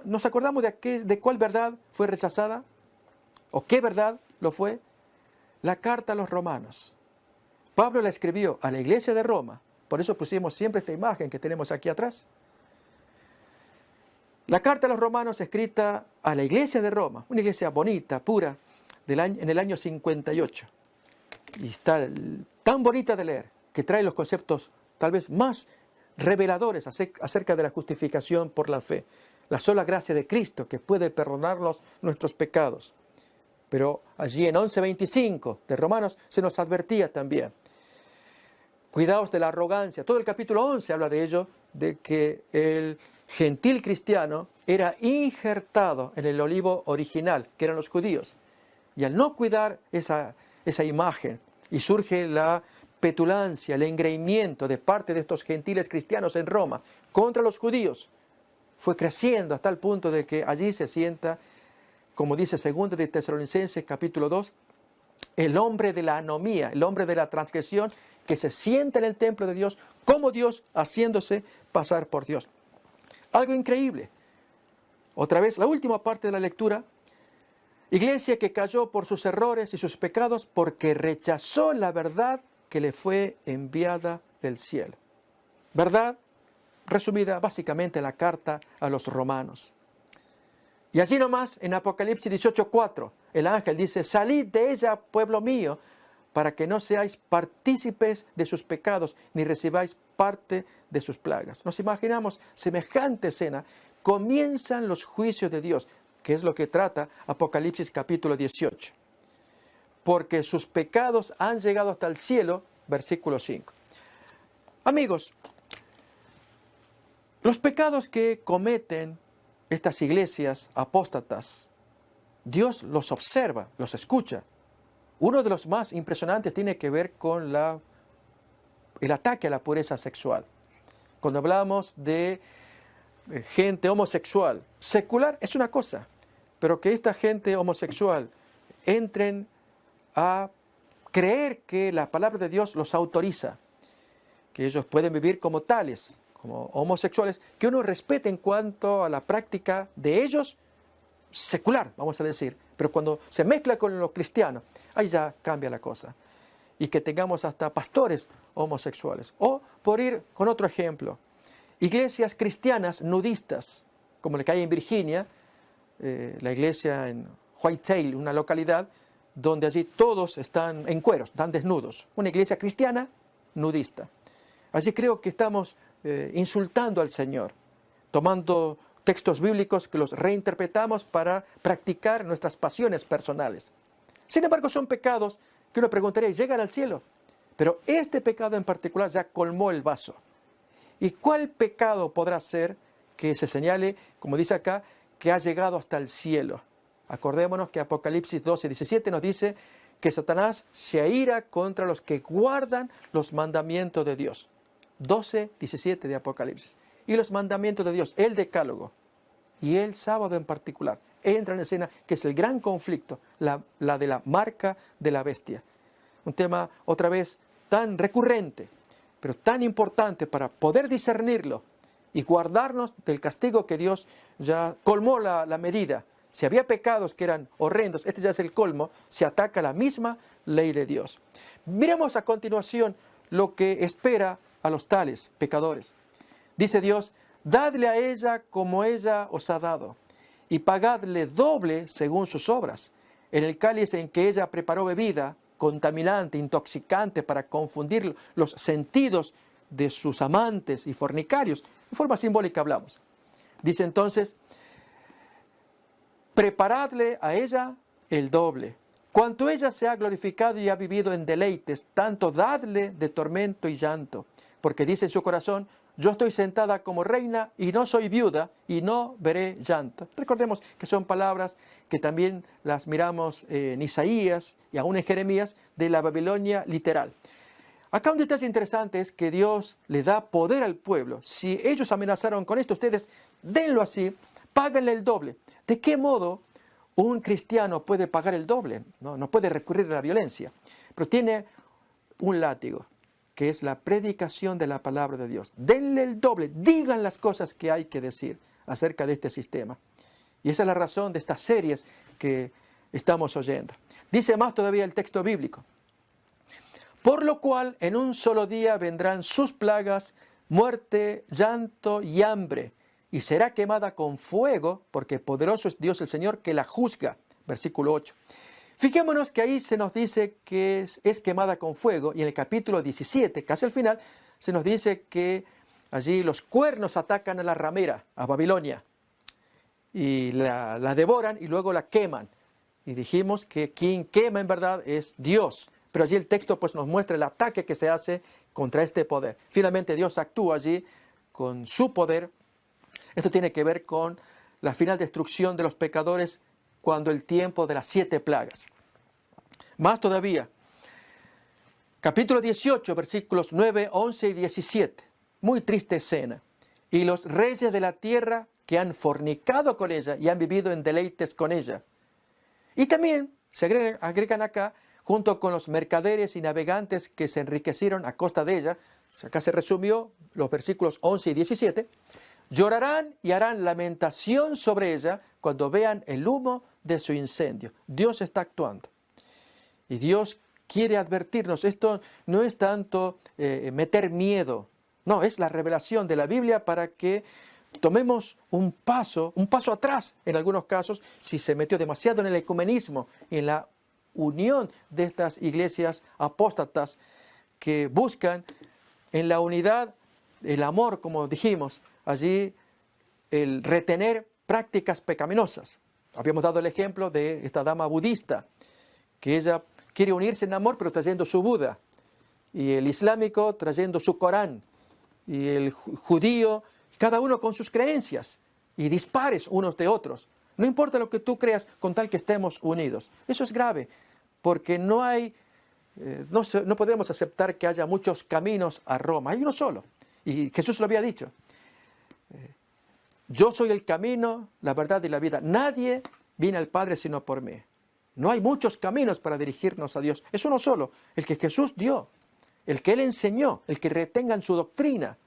¿Nos acordamos de cuál verdad fue rechazada? ¿O qué verdad lo fue? La carta a los romanos. Pablo la escribió a la iglesia de Roma. Por eso pusimos siempre esta imagen que tenemos aquí atrás. La carta a los romanos escrita a la iglesia de Roma, una iglesia bonita, pura, en el año 58. Y está tan bonita de leer, que trae los conceptos tal vez más reveladores acerca de la justificación por la fe. La sola gracia de Cristo que puede perdonarnos nuestros pecados. Pero allí en 11:25 de Romanos se nos advertía también. Cuidaos de la arrogancia. Todo el capítulo 11 habla de ello, de que el gentil cristiano era injertado en el olivo original, que eran los judíos. Y al no cuidar esa imagen, y surge la petulancia, el engreimiento de parte de estos gentiles cristianos en Roma contra los judíos, fue creciendo hasta el punto de que allí se sienta, como dice 2 de Tesalonicenses capítulo 2, el hombre de la anomía, el hombre de la transgresión, que se sienta en el templo de Dios como Dios, haciéndose pasar por Dios. Algo increíble. Otra vez, la última parte de la lectura. Iglesia que cayó por sus errores y sus pecados porque rechazó la verdad que le fue enviada del cielo. Verdad resumida básicamente en la carta a los romanos. Y allí nomás, en Apocalipsis 18:4, el ángel dice: salid de ella, pueblo mío, para que no seáis partícipes de sus pecados, ni recibáis parte de sus plagas. Nos imaginamos semejante escena. Comienzan los juicios de Dios, que es lo que trata Apocalipsis capítulo 18. Porque sus pecados han llegado hasta el cielo, versículo 5. Amigos, los pecados que cometen estas iglesias apóstatas, Dios los observa, los escucha. Uno de los más impresionantes tiene que ver con el ataque a la pureza sexual. Cuando hablamos de gente homosexual, secular es una cosa, pero que esta gente homosexual entren a creer que la palabra de Dios los autoriza, que ellos pueden vivir como tales, como homosexuales, que uno respete en cuanto a la práctica de ellos secular, vamos a decir, pero cuando se mezcla con lo cristiano, ahí ya cambia la cosa. Y que tengamos hasta pastores homosexuales. O, por ir con otro ejemplo, iglesias cristianas nudistas, como la que hay en Virginia, la iglesia en Whitetail, una localidad donde allí todos están en cueros, están desnudos. Una iglesia cristiana nudista. Allí creo que estamos insultando al Señor, tomando textos bíblicos que los reinterpretamos para practicar nuestras pasiones personales. Sin embargo, son pecados que uno preguntaría, ¿llegan al cielo? Pero este pecado en particular ya colmó el vaso. ¿Y cuál pecado podrá ser que se señale, como dice acá, que ha llegado hasta el cielo? Acordémonos que Apocalipsis 12:17 nos dice que Satanás se aira contra los que guardan los mandamientos de Dios. 12:17 de Apocalipsis. Y los mandamientos de Dios, el decálogo y el sábado en particular, entra en escena, que es el gran conflicto, la de la marca de la bestia. Un tema, otra vez, tan recurrente, pero tan importante para poder discernirlo y guardarnos del castigo que Dios ya colmó la medida. Si había pecados que eran horrendos, este ya es el colmo, se ataca la misma ley de Dios. Miremos a continuación lo que espera a los tales pecadores. Dice Dios: dadle a ella como ella os ha dado, y pagadle doble según sus obras. En el cáliz en que ella preparó bebida contaminante, intoxicante, para confundir los sentidos de sus amantes y fornicarios. En forma simbólica hablamos. Dice entonces, preparadle a ella el doble. Cuanto ella se ha glorificado y ha vivido en deleites, tanto dadle de tormento y llanto. Porque dice en su corazón, yo estoy sentada como reina y no soy viuda y no veré llanto. Recordemos que son palabras que también las miramos en Isaías y aún en Jeremías de la Babilonia literal. Acá un detalle interesante es que Dios le da poder al pueblo. Si ellos amenazaron con esto, ustedes denlo así, páganle el doble. ¿De qué modo un cristiano puede pagar el doble? No puede recurrir a la violencia, pero tiene un látigo, que es la predicación de la palabra de Dios. Denle el doble, digan las cosas que hay que decir acerca de este sistema. Y esa es la razón de estas series que estamos oyendo. Dice más todavía el texto bíblico. Por lo cual en un solo día vendrán sus plagas, muerte, llanto y hambre, y será quemada con fuego, porque poderoso es Dios el Señor que la juzga. Versículo 8. Fijémonos que ahí se nos dice que es quemada con fuego, y en el capítulo 17, casi al final, se nos dice que allí los cuernos atacan a la ramera, a Babilonia, y la devoran y luego la queman. Y dijimos que quien quema en verdad es Dios. Pero allí el texto pues nos muestra el ataque que se hace contra este poder. Finalmente Dios actúa allí con su poder. Esto tiene que ver con la final destrucción de los pecadores cuando el tiempo de las 7 plagas. Más todavía, capítulo 18, versículos 9, 11 y 17. Muy triste escena. Y los reyes de la tierra que han fornicado con ella y han vivido en deleites con ella. Y también se agregan acá, junto con los mercaderes y navegantes que se enriquecieron a costa de ella. Acá se resumió los versículos 11 y 17. Llorarán y harán lamentación sobre ella cuando vean el humo de su incendio. Dios está actuando. Y Dios quiere advertirnos. Esto no es tanto meter miedo. No, es la revelación de la Biblia para que tomemos un paso atrás en algunos casos, si se metió demasiado en el ecumenismo, en la unión de estas iglesias apóstatas que buscan en la unidad, el amor, como dijimos, allí el retener prácticas pecaminosas. Habíamos dado el ejemplo de esta dama budista, que ella quiere unirse en amor pero trayendo su Buda, y el islámico trayendo su Corán, y el judío, cada uno con sus creencias, y dispares unos de otros. No importa lo que tú creas, con tal que estemos unidos. Eso es grave, porque no podemos aceptar que haya muchos caminos a Roma. Hay uno solo. Y Jesús lo había dicho. Yo soy el camino, la verdad y la vida. Nadie viene al Padre sino por mí. No hay muchos caminos para dirigirnos a Dios. Es uno solo, el que Jesús dio, el que Él enseñó, el que retengan su doctrina.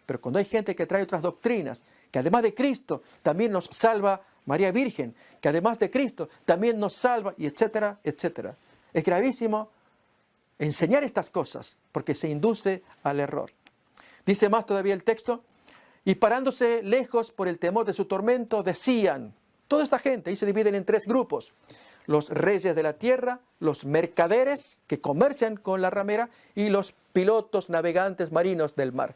Pero cuando hay gente que trae otras doctrinas, que además de Cristo también nos salva María Virgen, que además de Cristo también nos salva, y etcétera, etcétera. Es gravísimo enseñar estas cosas porque se induce al error. Dice más todavía el texto, y parándose lejos por el temor de su tormento, decían, toda esta gente, ahí se dividen en 3 grupos, los reyes de la tierra, los mercaderes que comercian con la ramera y los pilotos navegantes marinos del mar.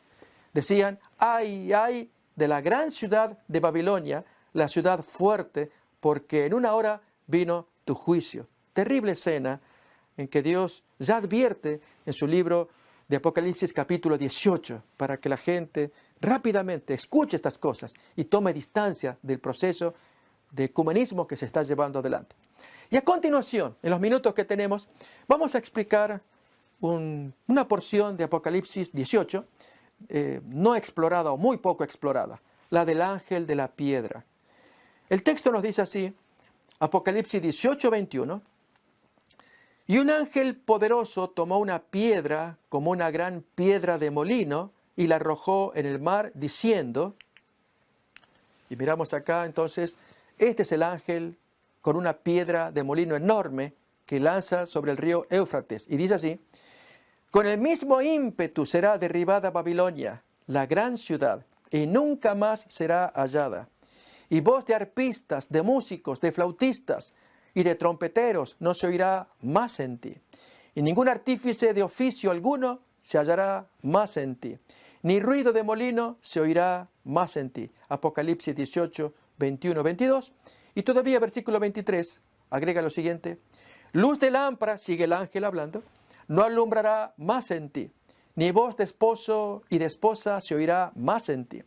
Decían, ay, ay de la gran ciudad de Babilonia, la ciudad fuerte, porque en una hora vino tu juicio. Terrible escena en que Dios ya advierte en su libro de Apocalipsis capítulo 18, para que la gente rápidamente escuche estas cosas y tome distancia del proceso de ecumenismo que se está llevando adelante. Y a continuación, en los minutos que tenemos, vamos a explicar una porción de Apocalipsis 18, no explorada o muy poco explorada, la del ángel de la piedra. El texto nos dice así, Apocalipsis 18, 21, y un ángel poderoso tomó una piedra como una gran piedra de molino y la arrojó en el mar diciendo, y miramos acá entonces, este es el ángel con una piedra de molino enorme que lanza sobre el río Éufrates. Y dice así, con el mismo ímpetu será derribada Babilonia, la gran ciudad, y nunca más será hallada. y voz de arpistas, de músicos, de flautistas y de trompeteros no se oirá más en ti. Y ningún artífice de oficio alguno se hallará más en ti. Ni ruido de molino se oirá más en ti. Apocalipsis 18, 21, 22. Y todavía versículo 23 agrega lo siguiente. Luz de lámpara, sigue el ángel hablando, no alumbrará más en ti. Ni voz de esposo y de esposa se oirá más en ti.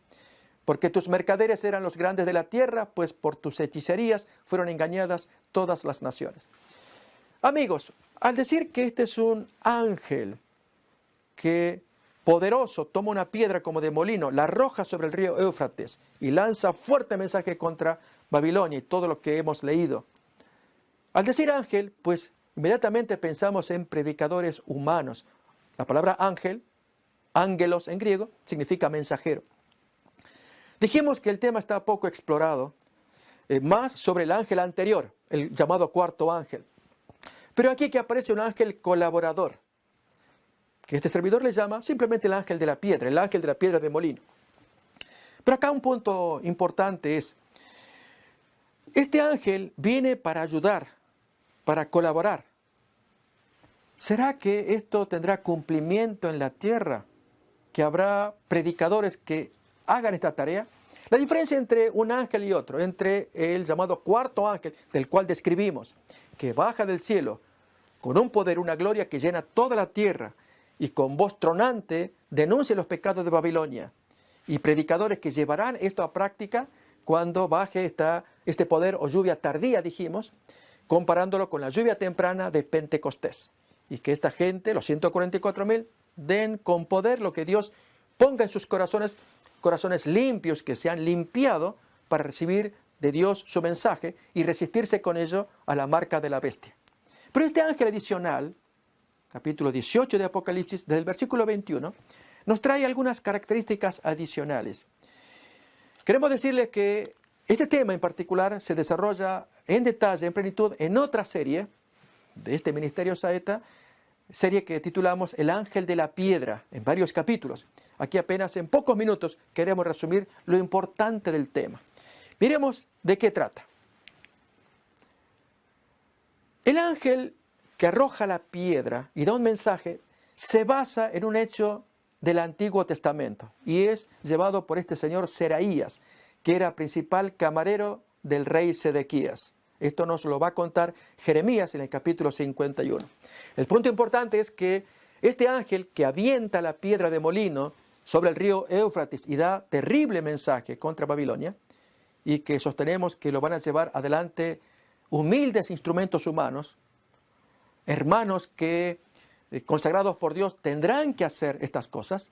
Porque tus mercaderes eran los grandes de la tierra, pues por tus hechicerías fueron engañadas todas las naciones. Amigos, al decir que este es un ángel que poderoso toma una piedra como de molino, la arroja sobre el río Éufrates y lanza fuerte mensaje contra Babilonia y todo lo que hemos leído. Al decir ángel, pues inmediatamente pensamos en predicadores humanos. La palabra ángel, ángelos en griego, significa mensajero. Dijimos que el tema está poco explorado, más sobre el ángel anterior, el llamado cuarto ángel. Pero aquí que aparece un ángel colaborador, que este servidor le llama simplemente el ángel de la piedra de molino. Pero acá un punto importante es, este ángel viene para ayudar, para colaborar. ¿Será que esto tendrá cumplimiento en la tierra? ¿Que habrá predicadores que hagan esta tarea? La diferencia entre un ángel y otro, entre el llamado cuarto ángel, del cual describimos, que baja del cielo con un poder, una gloria que llena toda la tierra y con voz tronante denuncia los pecados de Babilonia, y predicadores que llevarán esto a práctica cuando baje este poder o lluvia tardía, dijimos, comparándolo con la lluvia temprana de Pentecostés. Y que esta gente, los 144,000, den con poder lo que Dios ponga en sus corazones, corazones limpios que se han limpiado para recibir de Dios su mensaje y resistirse con ello a la marca de la bestia. Pero este ángel adicional, capítulo 18 de Apocalipsis, desde el versículo 21, nos trae algunas características adicionales. Queremos decirles que este tema en particular se desarrolla en detalle, en plenitud, en otra serie de este Ministerio Saeta, serie que titulamos El Ángel de la Piedra, en varios capítulos. Aquí apenas en pocos minutos queremos resumir lo importante del tema. Miremos de qué trata. El ángel que arroja la piedra y da un mensaje se basa en un hecho del Antiguo Testamento y es llevado por este señor Seraías, que era principal camarero del rey Sedequías. Esto nos lo va a contar Jeremías en el capítulo 51. El punto importante es que este ángel que avienta la piedra de molino sobre el río Éufrates y da terrible mensaje contra Babilonia, y que sostenemos que lo van a llevar adelante humildes instrumentos humanos, hermanos que consagrados por Dios tendrán que hacer estas cosas.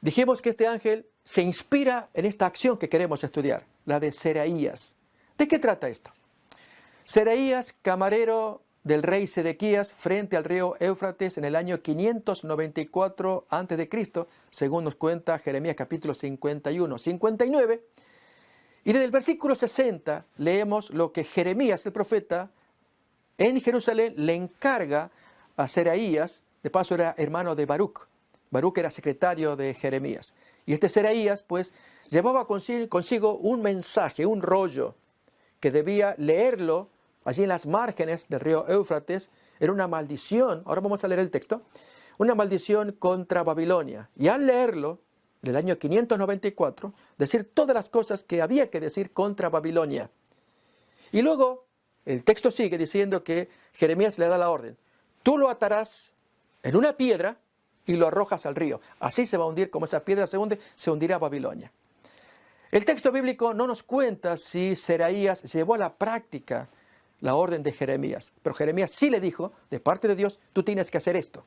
Dijimos que este ángel se inspira en esta acción que queremos estudiar, la de Seraías. ¿De qué trata esto? Seraías, camarero del rey Sedequías frente al río Éufrates en el año 594 a.C., según nos cuenta Jeremías capítulo 51, 59. Y desde el versículo 60 leemos lo que Jeremías, el profeta, en Jerusalén le encarga a Seraías. De paso era hermano de Baruc. Baruc era secretario de Jeremías. Y este Seraías, pues, llevaba consigo un mensaje, un rollo, que debía leerlo allí en las márgenes del río Éufrates. Era una maldición, ahora vamos a leer el texto, una maldición contra Babilonia. Y al leerlo, en el año 594, decir todas las cosas que había que decir contra Babilonia. Y luego, el texto sigue diciendo que Jeremías le da la orden. Tú lo atarás en una piedra y lo arrojas al río. Así se va a hundir, como esa piedra se hunde, se hundirá Babilonia. El texto bíblico no nos cuenta si Seraías llevó a la práctica la orden de Jeremías, pero Jeremías sí le dijo, de parte de Dios, tú tienes que hacer esto.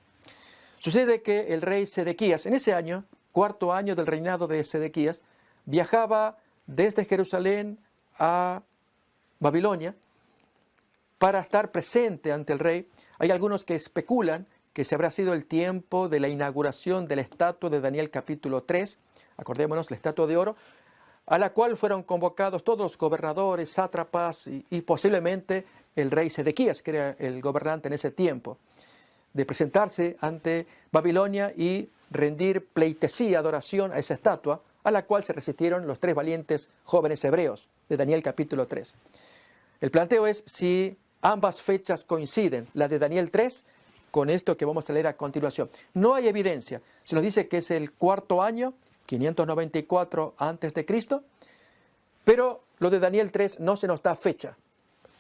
Sucede que el rey Sedequías, en ese año, cuarto año del reinado de Sedequías, viajaba desde Jerusalén a Babilonia para estar presente ante el rey. Hay algunos que especulan que se habrá sido el tiempo de la inauguración de la estatua de Daniel capítulo 3, acordémonos, la estatua de oro, a la cual fueron convocados todos los gobernadores, sátrapas y posiblemente el rey Sedequías, que era el gobernante en ese tiempo, de presentarse ante Babilonia y rendir pleitesía, adoración a esa estatua, a la cual se resistieron los 3 valientes jóvenes hebreos de Daniel capítulo 3. El planteo es si ambas fechas coinciden, la de Daniel 3 con esto que vamos a leer a continuación. No hay evidencia. Se nos dice que es el 4º año, 594 a.C., pero lo de Daniel 3 no se nos da fecha.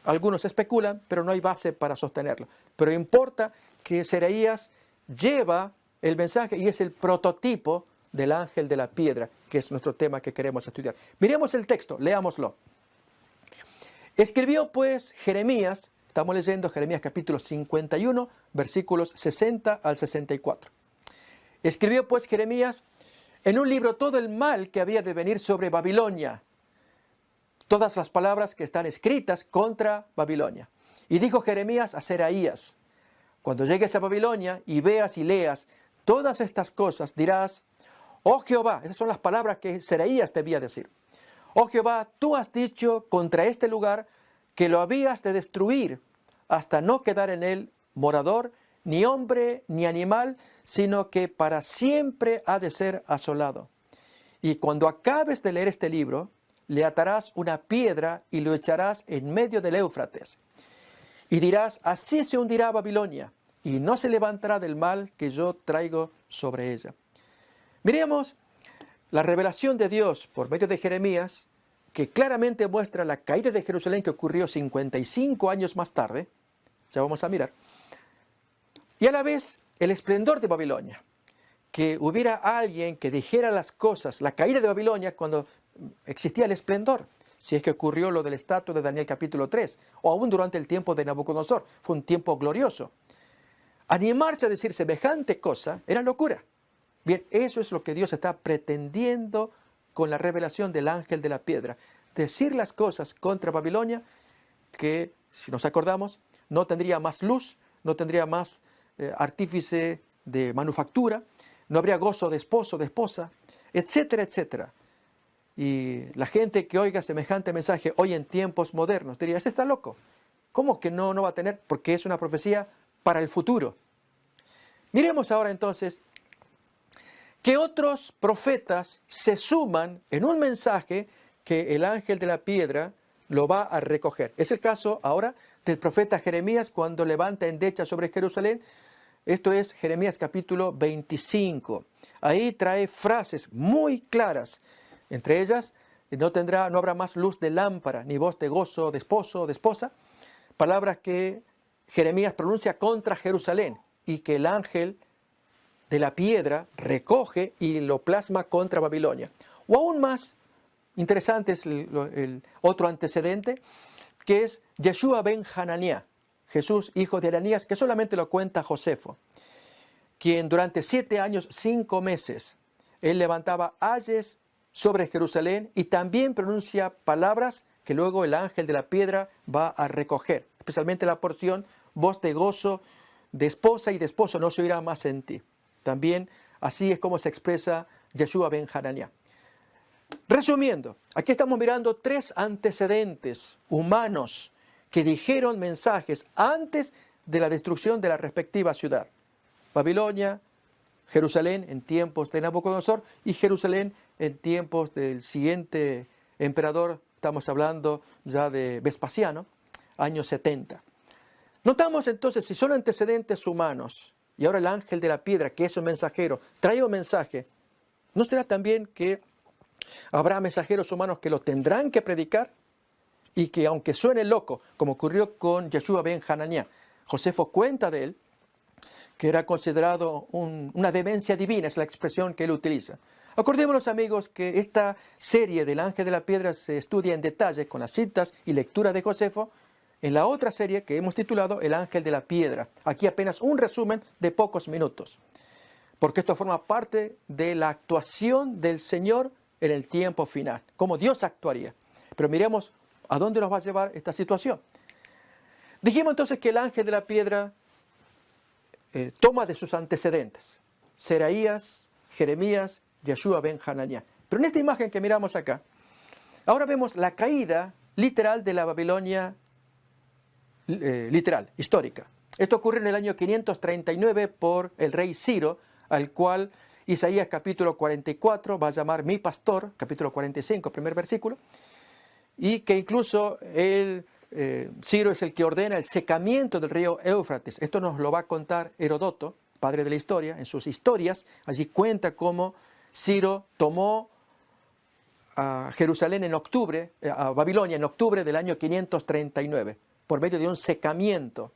Algunos especulan, pero no hay base para sostenerlo. Pero importa que Seraías lleva el mensaje y es el prototipo del ángel de la piedra, que es nuestro tema que queremos estudiar. Miremos el texto, leámoslo. Escribió pues Jeremías, estamos leyendo Jeremías capítulo 51, versículos 60 al 64. Escribió pues Jeremías en un libro todo el mal que había de venir sobre Babilonia, todas las palabras que están escritas contra Babilonia. Y dijo Jeremías a Seraías: cuando llegues a Babilonia y veas y leas todas estas cosas, dirás: oh Jehová, esas son las palabras que Seraías debía decir. Oh Jehová, tú has dicho contra este lugar que lo habías de destruir hasta no quedar en él morador, ni hombre, ni animal, sino que para siempre ha de ser asolado. Y cuando acabes de leer este libro, le atarás una piedra y lo echarás en medio del Éufrates. Y dirás: así se hundirá Babilonia, y no se levantará del mal que yo traigo sobre ella. Miremos la revelación de Dios por medio de Jeremías, que claramente muestra la caída de Jerusalén que ocurrió 55 años más tarde. Ya vamos a mirar. Y a la vez el esplendor de Babilonia. Que hubiera alguien que dijera las cosas, la caída de Babilonia, cuando existía el esplendor. Si es que ocurrió lo del estatua de Daniel capítulo 3, o aún durante el tiempo de Nabucodonosor. Fue un tiempo glorioso. Animarse a decir semejante cosa era locura. Bien, eso es lo que Dios está pretendiendo con la revelación del ángel de la piedra. Decir las cosas contra Babilonia que, si nos acordamos, no tendría más luz, no tendría más artífice de manufactura, no habría gozo de esposo, de esposa, etcétera, etcétera. Y la gente que oiga semejante mensaje hoy en tiempos modernos diría: este está loco. ¿Cómo que no va a tener? Porque es una profecía para el futuro. Miremos ahora entonces que otros profetas se suman en un mensaje que el ángel de la piedra lo va a recoger. Es el caso ahora del profeta Jeremías cuando levanta endecha sobre Jerusalén. Esto es Jeremías capítulo 25. Ahí trae frases muy claras. Entre ellas, no habrá más luz de lámpara, ni voz de gozo de esposo o de esposa. Palabras que Jeremías pronuncia contra Jerusalén y que el ángel de la piedra recoge y lo plasma contra Babilonia. O aún más interesante es el otro antecedente, que es Yeshua ben Hananiah, Jesús, hijo de Ananías, que solamente lo cuenta Josefo, quien durante 7 años, 5 meses, él levantaba ayes sobre Jerusalén y también pronuncia palabras que luego el ángel de la piedra va a recoger, especialmente la porción: voz de gozo de esposa y de esposo no se oirá más en ti. También así es como se expresa Yeshua ben Hananiah. Resumiendo, aquí estamos mirando 3 antecedentes humanos que dijeron mensajes antes de la destrucción de la respectiva ciudad. Babilonia, Jerusalén en tiempos de Nabucodonosor y Jerusalén en tiempos del siguiente emperador, estamos hablando ya de Vespasiano, años 70. Notamos entonces, si son antecedentes humanos, y ahora el ángel de la piedra, que es un mensajero, trae un mensaje, ¿no será también que habrá mensajeros humanos que lo tendrán que predicar? Y que aunque suene loco, como ocurrió con Yeshua ben Hananiah, Josefo cuenta de él, que era considerado una demencia divina, es la expresión que él utiliza. Acordémonos, amigos, que esta serie del ángel de la piedra se estudia en detalle con las citas y lectura de Josefo en la otra serie que hemos titulado El ángel de la piedra. Aquí apenas un resumen de pocos minutos, porque esto forma parte de la actuación del Señor en el tiempo final, cómo Dios actuaría. Pero miremos a dónde nos va a llevar esta situación. Dijimos entonces que el ángel de la piedra toma de sus antecedentes, Seraías, Jeremías, Yeshua ben Hananiah. Pero en esta imagen que miramos acá, ahora vemos la caída literal de la Babilonia literal, histórica. Esto ocurre en el año 539 por el rey Ciro, al cual Isaías capítulo 44 va a llamar mi pastor, capítulo 45, primer versículo, y que incluso Ciro es el que ordena el secamiento del río Éufrates. Esto nos lo va a contar Heródoto, padre de la historia, en sus historias. Allí cuenta cómo Ciro tomó a Jerusalén en octubre, a Babilonia en octubre del año 539, por medio de un secamiento.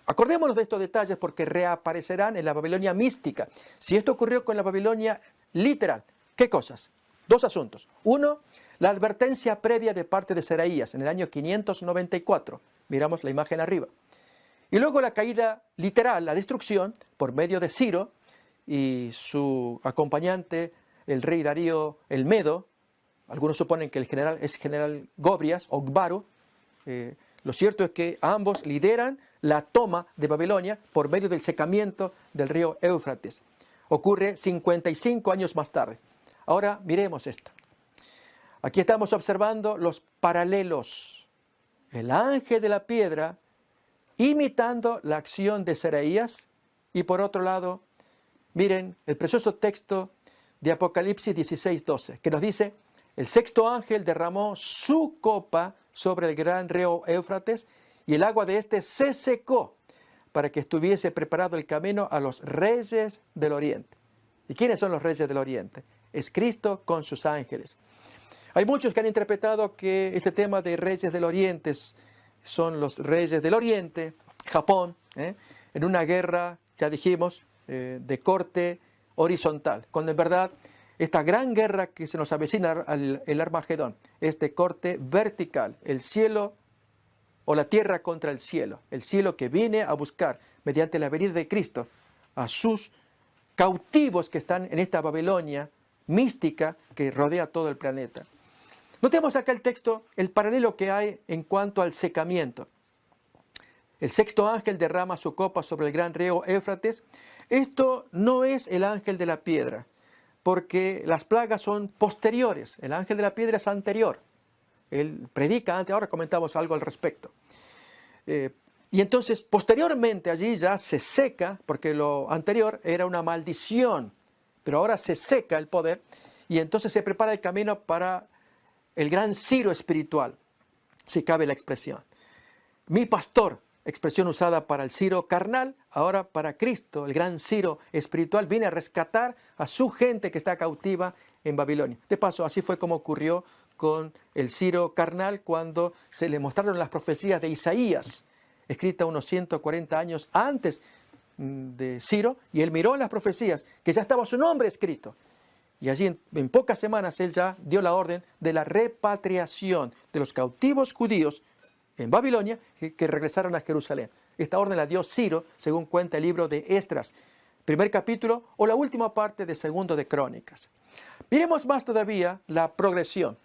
Acordémonos de estos detalles porque reaparecerán en la Babilonia mística. Si esto ocurrió con la Babilonia literal, ¿qué cosas? Dos asuntos. Uno, la advertencia previa de parte de Seraías en el año 594. Miramos la imagen arriba. Y luego la caída literal, la destrucción, por medio de Ciro y su acompañante, el rey Darío el Medo. Algunos suponen que el general es general Gobrias o Gbaru. Lo cierto es que ambos lideran la toma de Babilonia por medio del secamiento del río Éufrates. Ocurre 55 años más tarde. Ahora miremos esto. Aquí estamos observando los paralelos. El ángel de la piedra imitando la acción de Seraías y por otro lado, miren el precioso texto de Apocalipsis 16:12 que nos dice: el sexto ángel derramó su copa sobre el gran río Éufrates y el agua de éste se secó para que estuviese preparado el camino a los reyes del oriente. ¿Y quiénes son los reyes del oriente? Es Cristo con sus ángeles. Hay muchos que han interpretado que este tema de reyes del oriente son los reyes del oriente, Japón, en una guerra, ya dijimos, de corte horizontal, cuando en verdad esta gran guerra que se nos avecina, el Armagedón, es de corte vertical, el cielo o la tierra contra el cielo que viene a buscar, mediante la venida de Cristo, a sus cautivos que están en esta Babilonia mística que rodea todo el planeta. Notemos acá el texto, el paralelo que hay en cuanto al secamiento. El sexto ángel derrama su copa sobre el gran río Éufrates. Esto no es el ángel de la piedra, porque las plagas son posteriores. El ángel de la piedra es anterior. Él predica antes, ahora comentamos algo al respecto. Y entonces, posteriormente allí ya se seca, porque lo anterior era una maldición, pero ahora se seca el poder, y entonces se prepara el camino para el gran Ciro espiritual, si cabe la expresión. Mi pastor, expresión usada para el Ciro carnal, ahora para Cristo, el gran Ciro espiritual, viene a rescatar a su gente que está cautiva en Babilonia. De paso, así fue como ocurrió con el Ciro carnal cuando se le mostraron las profecías de Isaías, escritas unos 140 años antes de Ciro, y él miró las profecías, que ya estaba su nombre escrito. Y allí en pocas semanas él ya dio la orden de la repatriación de los cautivos judíos en Babilonia que regresaron a Jerusalén. Esta orden la dio Ciro, según cuenta el libro de Esdras, primer capítulo o la última parte de segundo de Crónicas. Miremos más todavía la progresión,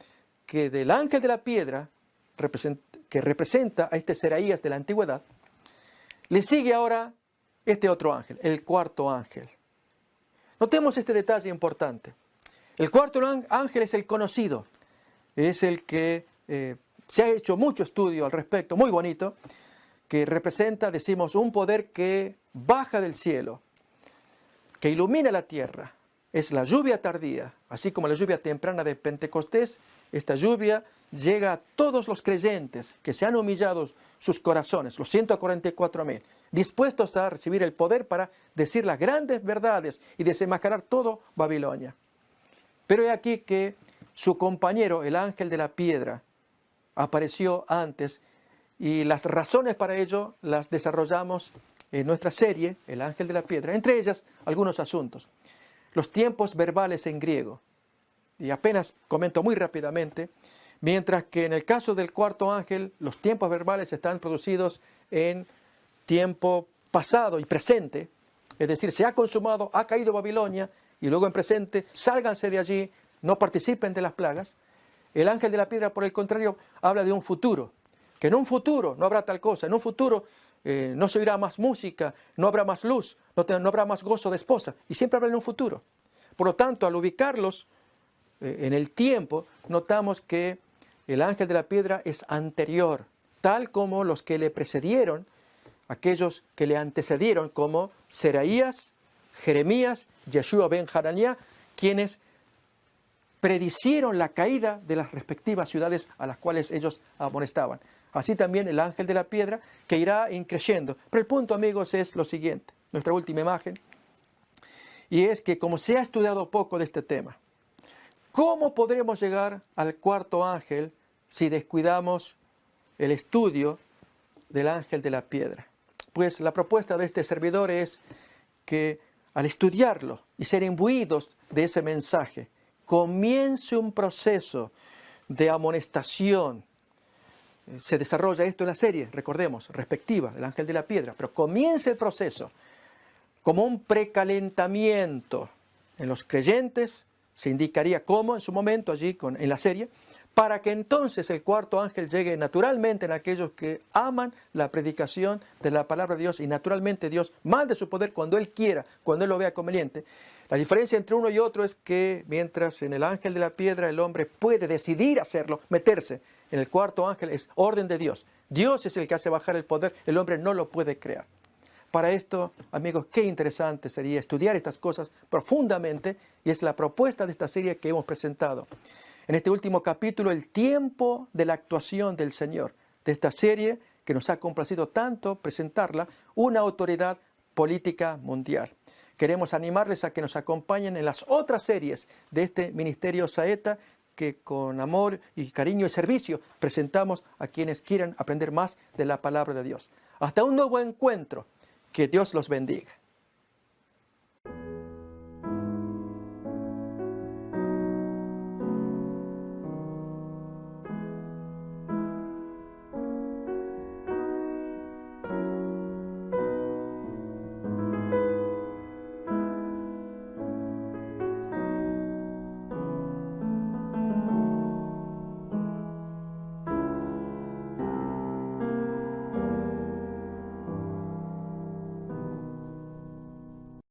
que del ángel de la piedra, que representa a este Seraías de la antigüedad, le sigue ahora este otro ángel, el cuarto ángel. Notemos este detalle importante. El cuarto ángel es el conocido, es el que se ha hecho mucho estudio al respecto, muy bonito, que representa, decimos, un poder que baja del cielo, que ilumina la tierra. Es la lluvia tardía, así como la lluvia temprana de Pentecostés. Esta lluvia llega a todos los creyentes que se han humillado sus corazones, los 144,000, dispuestos a recibir el poder para decir las grandes verdades y desenmascarar todo Babilonia. Pero he aquí que su compañero, el ángel de la piedra, apareció antes, y las razones para ello las desarrollamos en nuestra serie, El ángel de la piedra, entre ellas algunos asuntos. Los tiempos verbales en griego, y apenas comento muy rápidamente, mientras que en el caso del cuarto ángel, los tiempos verbales están producidos en tiempo pasado y presente, es decir, se ha consumado, ha caído Babilonia, y luego en presente, sálganse de allí, no participen de las plagas. El ángel de la piedra, por el contrario, habla de un futuro, que en un futuro no habrá tal cosa, en un futuro no se oirá más música, no habrá más luz, no habrá más gozo de esposa, y siempre habla en un futuro. Por lo tanto, al ubicarlos en el tiempo, notamos que el ángel de la piedra es anterior, tal como los que le precedieron, aquellos que le antecedieron, como Seraías, Jeremías, Yeshua ben Hananiah, quienes predicieron la caída de las respectivas ciudades a las cuales ellos amonestaban. Así también el ángel de la piedra, que irá increyendo. Pero el punto, amigos, es lo siguiente, nuestra última imagen, y es que como se ha estudiado poco de este tema, ¿cómo podremos llegar al cuarto ángel si descuidamos el estudio del ángel de la piedra? Pues la propuesta de este servidor es que al estudiarlo y ser imbuidos de ese mensaje, comience un proceso de amonestación. Se desarrolla esto en la serie, recordemos, respectiva del ángel de la piedra, pero comience el proceso como un precalentamiento en los creyentes, se indicaría cómo en su momento allí en la serie, para que entonces el cuarto ángel llegue naturalmente en aquellos que aman la predicación de la palabra de Dios, y naturalmente Dios mande su poder cuando Él quiera, cuando Él lo vea conveniente. La diferencia entre uno y otro es que mientras en el ángel de la piedra el hombre puede decidir hacerlo, meterse, en el cuarto ángel es orden de Dios. Dios es el que hace bajar el poder, el hombre no lo puede crear. Para esto, amigos, qué interesante sería estudiar estas cosas profundamente, y es la propuesta de esta serie que hemos presentado. En este último capítulo, el tiempo de la actuación del Señor, de esta serie que nos ha complacido tanto presentarla, una autoridad política mundial. Queremos animarles a que nos acompañen en las otras series de este Ministerio Saeta, que con amor y cariño y servicio presentamos a quienes quieran aprender más de la palabra de Dios. Hasta un nuevo encuentro. Que Dios los bendiga.